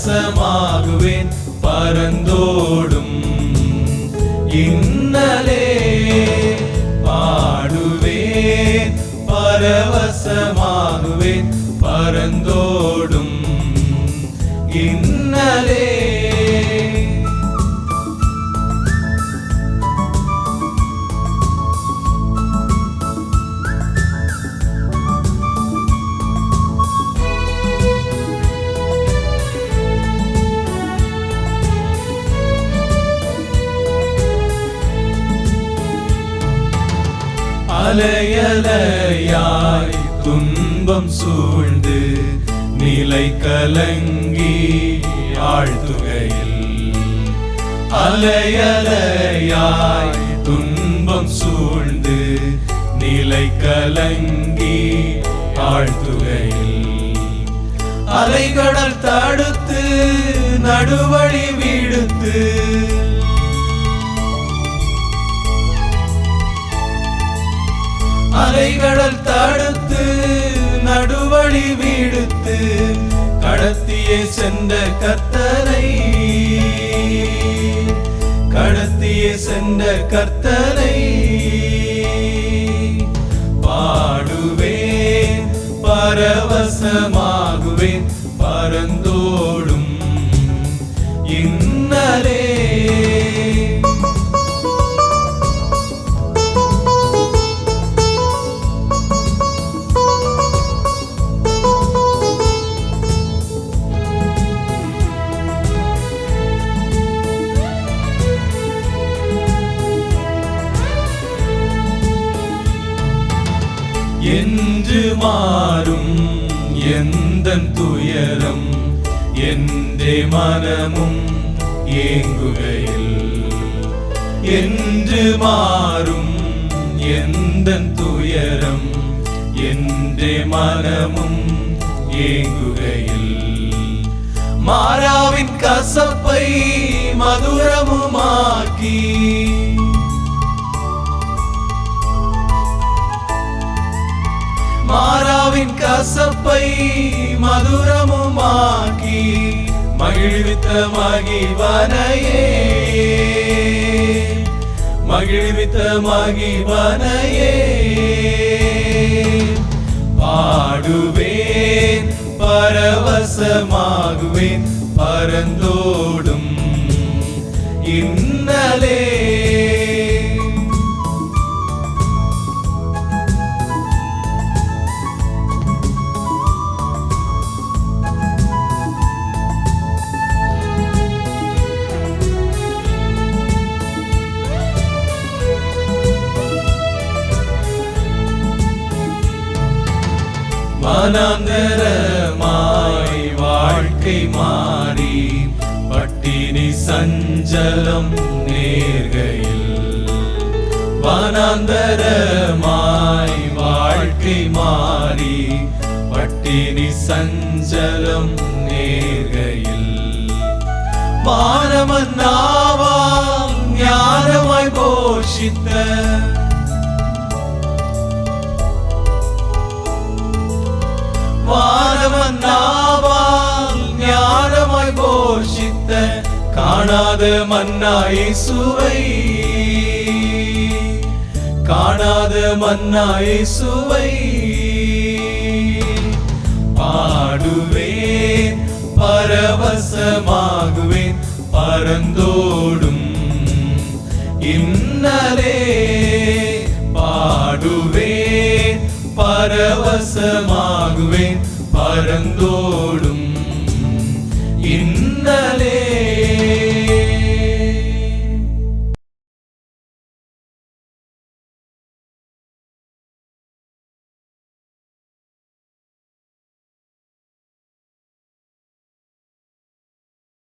பரவசமாகுவேன் பரந்தோடும் இன்னலே பாடுவேன் பரவசமாகுவேன் பரந்தோடும் இன்னலே அலையலையாய் துன்பம் சூழ்ந்து நிலை கலங்கி ஆழ்த்துகையில் அலையலையாய் துன்பம் சூழ்ந்து நிலை கலங்கி ஆழ்த்துகையில் அலைகடல் தடுத்து நடுவழி விடுத்து அலைகடல் தடுத்து நடுவழி விடுத்து கடத்தியே சென்ற கர்த்தரை கடத்தியே சென்ற கர்த்தரை பாடுவேன் பரவசமாகுவேன் பரந்தோடும் இன்னலே என்று மாறும் எந்தன் துயரம் என்றே மனமும் ஏங்குகையில் என்று மாறும் எந்தன் துயரம் என்றே மனமும் ஏங்குகையில் மாறாவின் கசப்பை மதுரமுமாக்கி மாறாவின் கசப்பை மதுரமுமாக்கி மகிழ்வித்த மகிழ்வனையே மகிழ்வித்த மகிழ்வனையே பாடுவேன் பரவசமாகுவேன் பரந்தோடும் இன்னலே வனாந்தரமாய் வாழ்க்கை மாறி பட்டினி சஞ்சலம் நேர்கையில் வனாந்தரமாய் வாழ்க்கை மாறி பட்டினி சஞ்சலம் நேர்கையில் வானமன்னாவால் ஞானமாய் போஷித்த வானமன்னாவால் ஞானமாய் போஷித்த காணாத மன்னா இயேசுவை காணாத மன்னா இயேசுவை பாடுவேன் பரவசமாகுவேன் பரந்தோடும் இன்னலே பாடுவேன் பரவசமாகுவேன் பரந்தோடும்